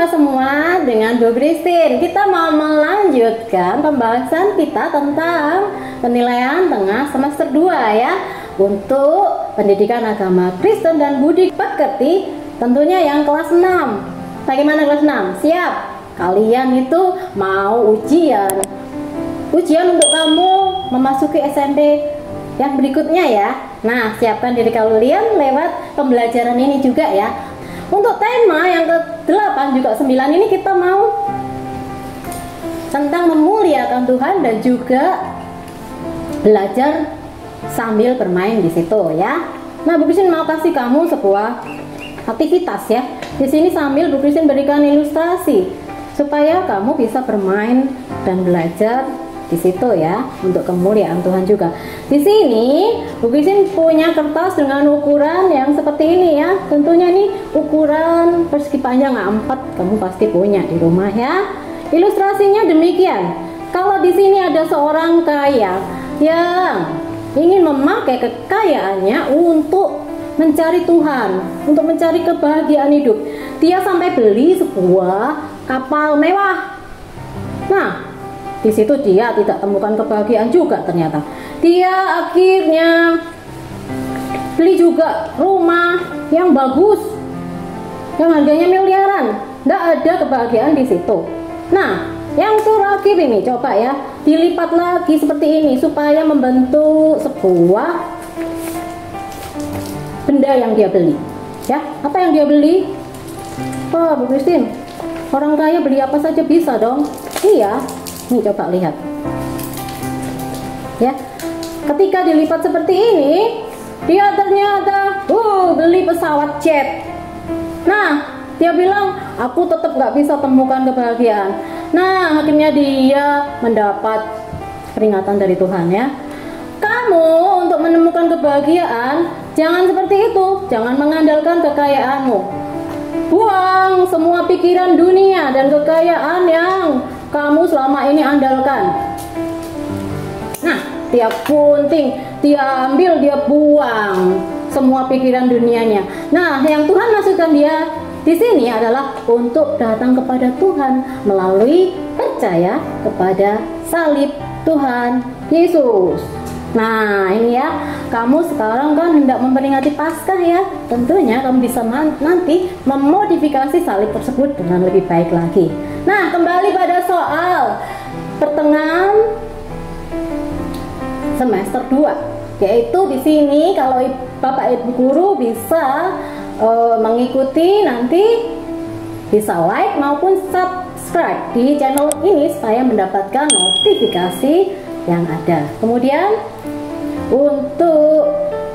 Berjumpa semua dengan Bu Christine. Kita mau melanjutkan pembahasan kita tentang penilaian tengah semester 2 ya, untuk pendidikan agama Kristen dan budi pekerti, tentunya yang kelas 6. Bagaimana kelas 6? Siap? Kalian itu mau ujian untuk kamu memasuki SMP yang berikutnya ya. Nah, siapkan diri kalian lewat pembelajaran ini juga ya. Untuk tema yang ke-8 juga 9 ini kita mau tentang memuliakan Tuhan dan juga belajar sambil bermain di situ ya. Nah, Bu Christine mau kasih kamu sebuah aktivitas ya. Di sini sambil Bu Christine berikan ilustrasi supaya kamu bisa bermain dan belajar di situ ya, untuk kemuliaan Tuhan juga. Di sini Bu Christine punya kertas dengan ukuran yang seperti ini ya. Tentunya ini ukuran persegi panjang A4, kamu pasti punya di rumah ya. Ilustrasinya demikian. Kalau di sini ada seorang kaya yang ingin memakai kekayaannya untuk mencari Tuhan, untuk mencari kebahagiaan hidup. Dia sampai beli sebuah kapal mewah. Nah, di situ dia tidak temukan kebahagiaan juga ternyata. Dia akhirnya beli juga rumah yang bagus, yang harganya miliaran. Tidak ada kebahagiaan di situ. Nah, yang terakhir ini coba ya, dilipat lagi seperti ini supaya membentuk sebuah benda yang dia beli. Ya, apa yang dia beli? Oh, Bu Christine, orang kaya beli apa saja bisa dong. Iya. Nih coba lihat ya, ketika dilipat seperti ini, dia ternyata beli pesawat jet. Nah, dia bilang aku tetap nggak bisa temukan kebahagiaan. Nah, akhirnya dia mendapat peringatan dari Tuhan ya. Kamu untuk menemukan kebahagiaan jangan seperti itu, jangan mengandalkan kekayaanmu. Buang semua pikiran dunia dan kekayaan yang kamu selama ini andalkan. Nah, dia punting, dia ambil, dia buang semua pikiran dunianya. Nah, yang Tuhan masukkan dia di sini adalah untuk datang kepada Tuhan melalui percaya kepada salib Tuhan Yesus. Nah, ini ya, kamu sekarang kan hendak memperingati Paskah ya. Tentunya kamu bisa nanti memodifikasi salib tersebut dengan lebih baik lagi. Nah, kembali pada soal pertengahan semester 2, yaitu di sini kalau Bapak Ibu guru bisa mengikuti, nanti bisa like maupun subscribe di channel ini supaya mendapatkan notifikasi yang ada. Kemudian untuk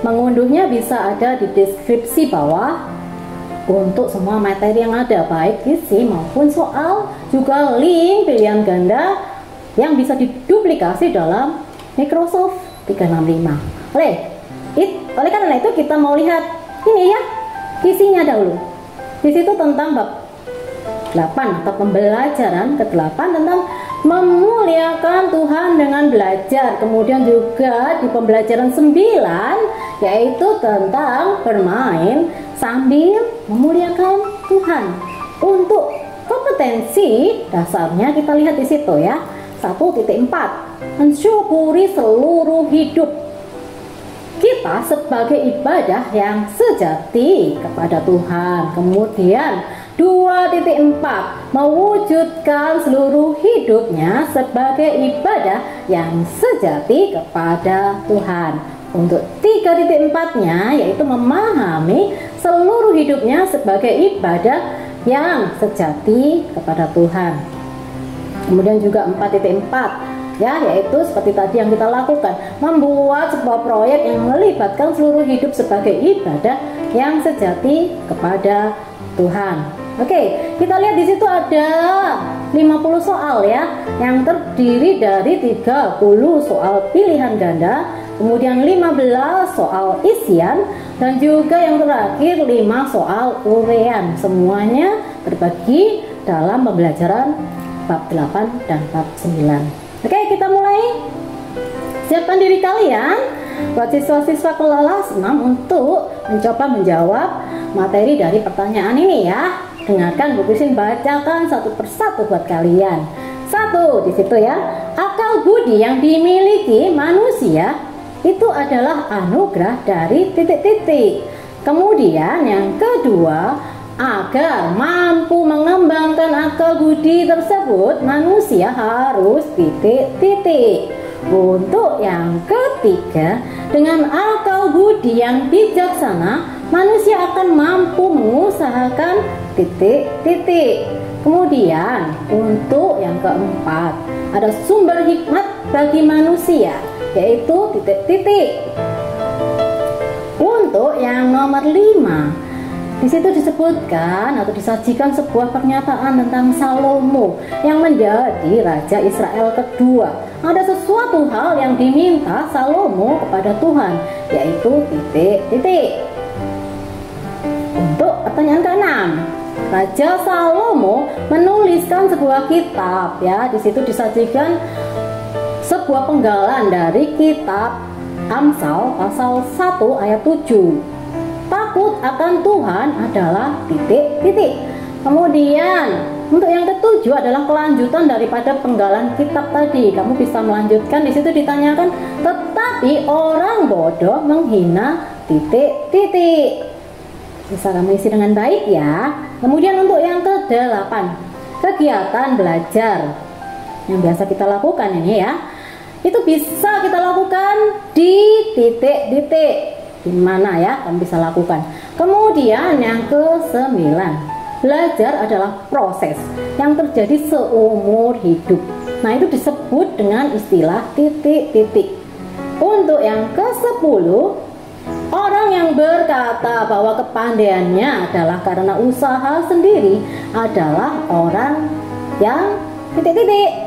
mengunduhnya bisa ada di deskripsi bawah untuk semua materi yang ada, baik isi maupun soal, juga link pilihan ganda yang bisa diduplikasi dalam Microsoft 365. Oleh karena itu kita mau lihat ini ya, isinya dahulu. Di situ tentang bab 8 atau pembelajaran ke-8 tentang memuliakan Tuhan dengan belajar. Kemudian juga di pembelajaran 9 yaitu tentang bermain sambil memuliakan Tuhan. Untuk kompetensi dasarnya kita lihat di situ ya. 1.4, mensyukuri seluruh hidup kita sebagai ibadah yang sejati kepada Tuhan. Kemudian 2.4, mewujudkan seluruh hidupnya sebagai ibadah yang sejati kepada Tuhan. Untuk 3.4-nya yaitu memahami seluruh hidupnya sebagai ibadah yang sejati kepada Tuhan. Kemudian juga 4.4 ya, yaitu seperti tadi yang kita lakukan, membuat sebuah proyek yang melibatkan seluruh hidup sebagai ibadah yang sejati kepada Tuhan. Oke, kita lihat di situ ada 50 soal ya, yang terdiri dari 30 soal pilihan ganda, kemudian 15 soal isian, dan juga yang terakhir 5 soal urean. Semuanya terbagi dalam pembelajaran bab 8 dan bab 9. Oke, kita mulai. Siapkan diri kalian buat siswa-siswa kelas 6 untuk mencoba menjawab materi dari pertanyaan ini ya. dengarkan Bu Christine bacakan satu persatu buat kalian. Satu di situ ya, akal budi yang dimiliki manusia itu adalah anugerah dari titik-titik. Kemudian yang kedua, agar mampu mengembangkan akal budi tersebut manusia harus titik-titik. Untuk yang ketiga, dengan akal budi yang bijaksana manusia akan mampu mengusahakan titik-titik. Kemudian untuk yang keempat, ada sumber hikmat bagi manusia, yaitu titik-titik. Untuk yang nomor 5, di situ disebutkan atau disajikan sebuah pernyataan tentang Salomo yang menjadi raja Israel kedua. Ada sesuatu hal yang diminta Salomo kepada Tuhan, yaitu titik-titik. Untuk pertanyaan ke-6, Raja Salomo menuliskan sebuah kitab ya. Di situ disajikan sebuah penggalan dari kitab Amsal pasal 1 ayat 7. Takut akan Tuhan adalah titik-titik. Kemudian untuk yang ketujuh adalah kelanjutan daripada penggalan kitab tadi. Kamu bisa melanjutkan, di situ ditanyakan, tetapi orang bodoh menghina titik-titik. Bisa kamu isi dengan baik ya. Kemudian untuk yang ke-8, kegiatan belajar yang biasa kita lakukan ini ya, itu bisa kita lakukan di titik-titik. Di mana ya kamu bisa lakukan. Kemudian yang ke-9, belajar adalah proses yang terjadi seumur hidup. Nah, itu disebut dengan istilah titik-titik. Untuk yang ke-10, orang yang berkata bahwa kepandaiannya adalah karena usaha sendiri adalah orang yang titik-titik.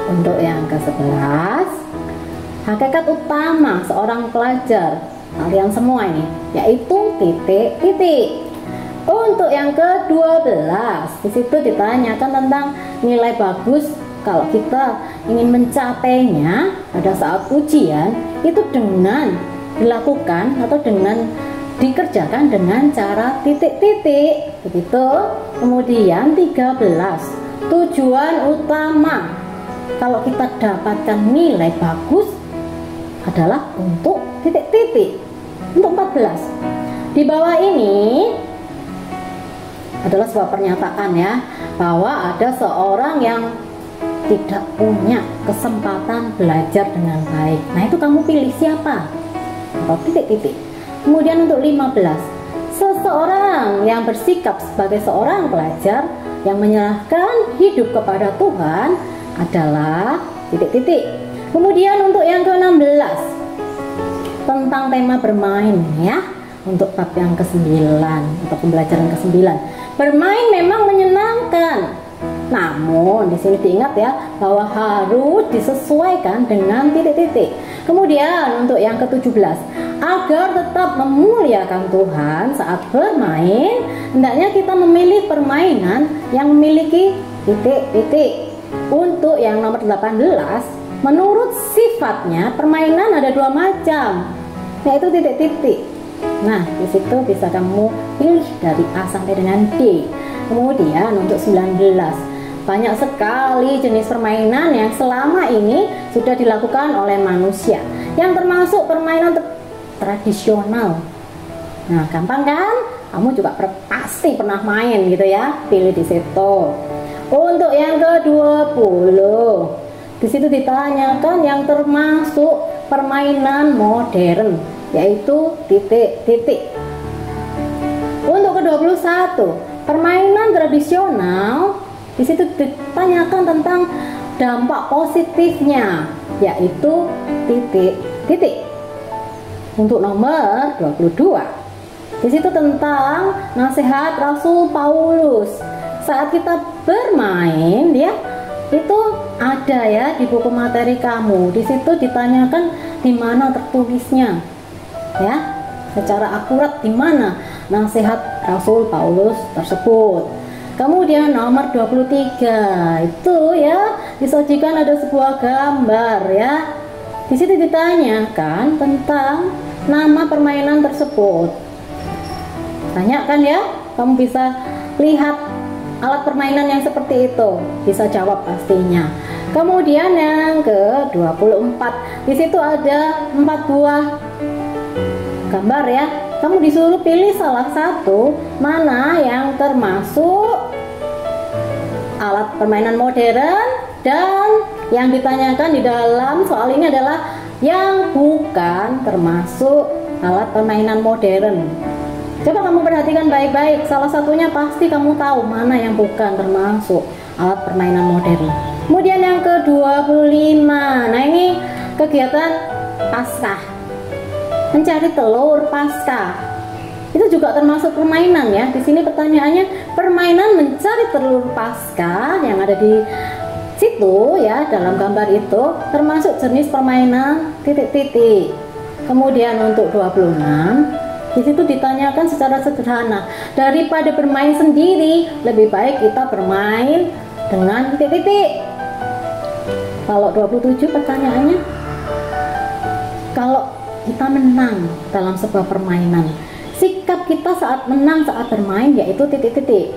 Untuk yang ke-11, hakikat utama seorang pelajar, kalian semua ini, yaitu titik-titik. Untuk yang ke-12, di situ ditanyakan tentang nilai bagus kalau kita ingin mencapainya pada saat ujian, itu dengan dilakukan atau dengan dikerjakan dengan cara titik-titik. Begitu. Kemudian 13, tujuan utama kalau kita dapatkan nilai bagus adalah untuk titik-titik. Untuk 14, di bawah ini adalah sebuah pernyataan ya, bahwa ada seorang yang tidak punya kesempatan belajar dengan baik. Nah, itu kamu pilih siapa? Atau titik-titik. Kemudian untuk 15, seseorang yang bersikap sebagai seorang pelajar yang menyerahkan hidup kepada Tuhan adalah titik-titik. Kemudian untuk yang ke-16, tentang tema bermain ya. Untuk bab yang ke-9 atau pembelajaran ke-9, bermain memang menyenangkan. Namun di sini diingat ya bahwa harus disesuaikan dengan titik-titik. Kemudian untuk yang ke-17, agar tetap memuliakan Tuhan saat bermain, hendaknya kita memilih permainan yang memiliki titik-titik. Untuk yang nomor 18, menurut sifatnya permainan ada dua macam, yaitu titik-titik. Nah, di situ bisa kamu pilih dari A sampai dengan D. Kemudian untuk 19, banyak sekali jenis permainan yang selama ini sudah dilakukan oleh manusia, yang termasuk permainan tradisional. Nah, gampang kan? Kamu juga pasti pernah main gitu ya. Pilih di situ. Untuk yang ke-20, di situ ditanyakan yang termasuk permainan modern, yaitu titik-titik. Untuk ke-21, permainan tradisional, di situ ditanyakan tentang dampak positifnya, yaitu titik-titik. Untuk nomor 22, di situ tentang nasihat Rasul Paulus saat kita bermain ya. Itu ada ya di buku materi kamu. Di situ ditanyakan di mana tertulisnya. Ya, secara akurat di mana nasihat Rasul Paulus tersebut. Kemudian nomor 23 itu ya disajikan ada sebuah gambar ya. Di situ ditanyakan tentang nama permainan tersebut. Tanyakan ya, kamu bisa lihat alat permainan yang seperti itu, bisa jawab pastinya. Kemudian yang ke-24, di situ ada 4 buah gambar ya. Kamu disuruh pilih salah satu mana yang termasuk alat permainan modern, dan yang ditanyakan di dalam soal ini adalah yang bukan termasuk alat permainan modern. Coba kamu perhatikan baik-baik, salah satunya pasti kamu tahu mana yang bukan termasuk alat permainan modern. Kemudian yang ke-25, nah ini kegiatan Paskah, mencari telur Paskah. Itu juga termasuk permainan ya. Di sini pertanyaannya, permainan mencari telur Paskah yang ada di situ ya, dalam gambar itu termasuk jenis permainan titik-titik. Kemudian untuk 26, di situ ditanyakan secara sederhana, daripada bermain sendiri, lebih baik kita bermain dengan titik-titik. Kalau 27 pertanyaannya, kalau kita menang dalam sebuah permainan, sikap kita saat menang saat bermain yaitu titik-titik.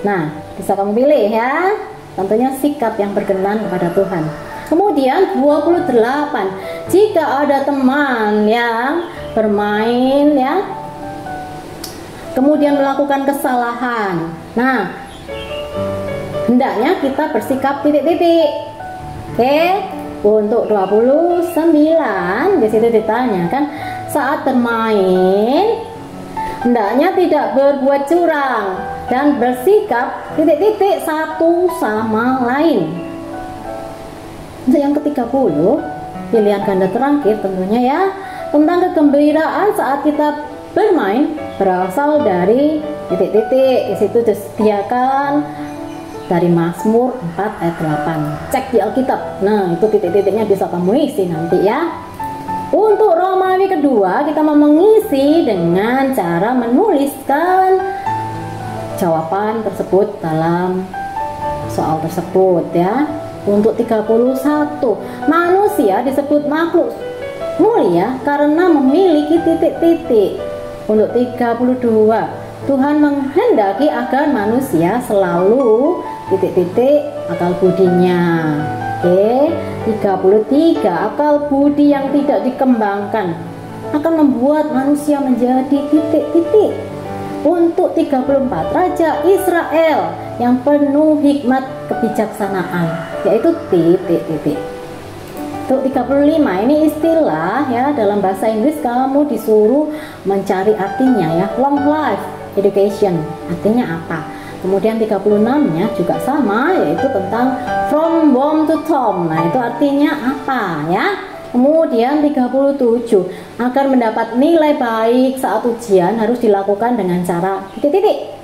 Nah, bisa kamu pilih ya, tentunya sikap yang berkenan kepada Tuhan. Kemudian 28, jika ada teman yang bermain ya, kemudian melakukan kesalahan, nah hendaknya kita bersikap titik-titik. Oke, untuk 29 di situ ditanyakan, saat bermain hendaknya tidak berbuat curang dan bersikap titik-titik satu sama lain. Untuk yang ke-30, pilihan ganda terakhir tentunya ya, tentang kegembiraan saat kita bermain berasal dari titik-titik. Di situ disediakan dari Mazmur 4 ayat 8. Cek di Alkitab. Nah, itu titik-titiknya bisa kamu isi nanti ya. Untuk Romawi kedua, kita mau mengisi dengan cara menuliskan jawaban tersebut dalam soal tersebut ya. Untuk 31, manusia disebut makhluk mulia karena memiliki titik-titik. Untuk 32, Tuhan menghendaki agar manusia selalu titik-titik akal budinya. Oke, 33, akal budi yang tidak dikembangkan akan membuat manusia menjadi titik-titik. Untuk 34, Raja Israel yang penuh hikmat kebijaksanaan, yaitu titik-titik. Untuk 35, ini istilah ya, dalam bahasa Inggris kamu disuruh mencari artinya ya. Long life education, artinya apa? Kemudian 36-nya juga sama, yaitu tentang from womb to tomb. Nah, itu artinya apa ya? Kemudian 37, agar mendapat nilai baik saat ujian harus dilakukan dengan cara titik-titik.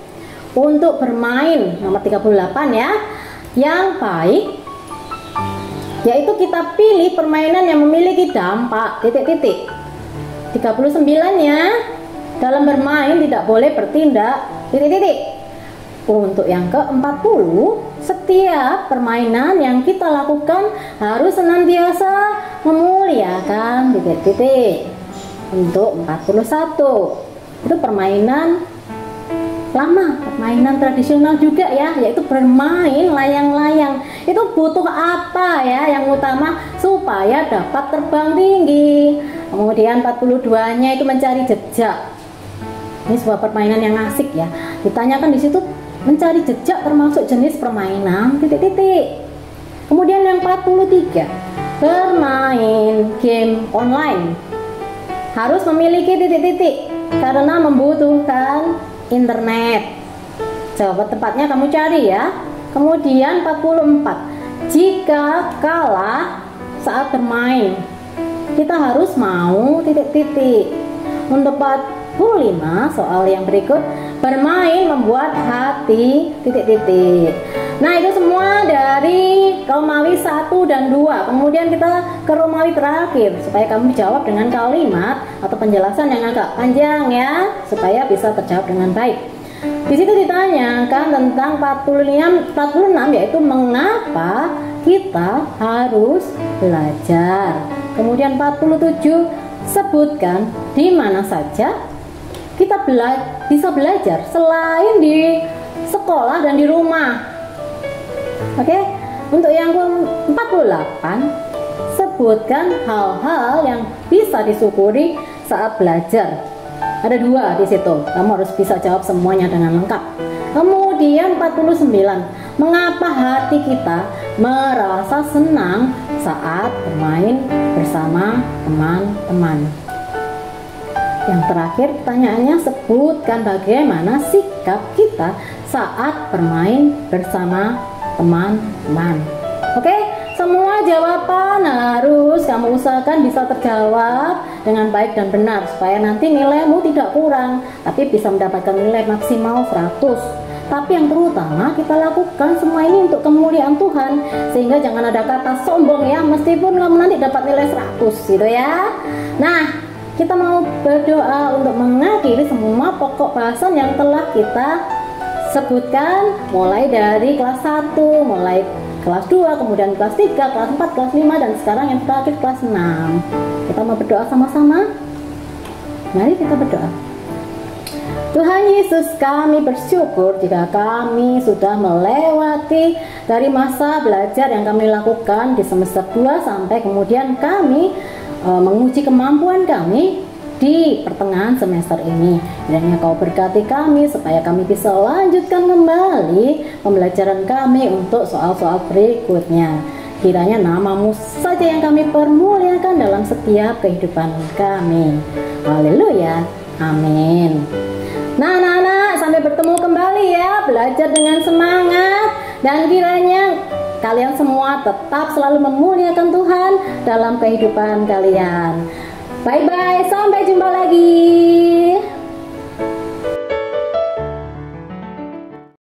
Untuk bermain nomor 38 ya, yang baik yaitu kita pilih permainan yang memiliki dampak titik-titik. 39-nya, dalam bermain tidak boleh bertindak titik-titik. Untuk yang ke-40, setiap permainan yang kita lakukan harus senantiasa memuliakan titik-titik. Untuk 41, itu permainan lama, permainan tradisional juga ya, yaitu bermain layang-layang. Itu butuh apa ya? Yang utama supaya dapat terbang tinggi. Kemudian 42-nya itu mencari jejak. Ini sebuah permainan yang asik ya. Ditanyakan di situ, mencari jejak termasuk jenis permainan titik-titik. Kemudian yang 43, bermain game online harus memiliki titik-titik karena membutuhkan internet. Jawaban tepatnya kamu cari ya. Kemudian 44, jika kalah saat bermain kita harus mau titik-titik. Untuk 45, soal yang berikut, bermain membuat hati titik-titik. Nah, itu semua dari Romawi 1 dan 2. Kemudian kita ke Romawi terakhir supaya kamu jawab dengan kalimat atau penjelasan yang agak panjang ya, supaya bisa terjawab dengan baik. Di situ ditanyakan tentang 46, yaitu mengapa kita harus belajar. Kemudian 47, sebutkan di mana saja kita bisa belajar selain di sekolah dan di rumah. Oke, untuk yang ke-48, sebutkan hal-hal yang bisa disyukuri saat belajar. Ada 2 di situ. Kamu harus bisa jawab semuanya dengan lengkap. Kemudian 49, mengapa hati kita merasa senang saat bermain bersama teman-teman? Yang terakhir pertanyaannya, sebutkan bagaimana sikap kita saat bermain bersama teman-teman. Oke, semua jawaban harus kamu usahakan bisa terjawab dengan baik dan benar, supaya nanti nilaimu tidak kurang, tapi bisa mendapatkan nilai maksimal 100. Tapi yang terutama kita lakukan semua ini untuk kemuliaan Tuhan, sehingga jangan ada kata sombong ya, meskipun kamu nanti dapat nilai 100 gitu ya. Nah, kita mau berdoa untuk mengakhiri semua pokok bahasan yang telah kita sebutkan, mulai dari kelas 1, mulai kelas 2, kemudian kelas 3, kelas 4, kelas 5, dan sekarang yang terakhir kelas 6. Kita mau berdoa sama-sama. Mari kita berdoa. Tuhan Yesus, kami bersyukur jika kami sudah melewati dari masa belajar yang kami lakukan di semester 2 sampai kemudian kami menguji kemampuan kami di pertengahan semester ini. Kiranya Kau berkati kami supaya kami bisa lanjutkan kembali pembelajaran kami untuk soal-soal berikutnya. Kiranya nama-Mu saja yang kami permuliakan dalam setiap kehidupan kami. Haleluya, amin. Nah anak-anak, sampai bertemu kembali ya. Belajar dengan semangat, dan kiranya kalian semua tetap selalu memuliakan Tuhan dalam kehidupan kalian. Bye-bye, sampai jumpa lagi.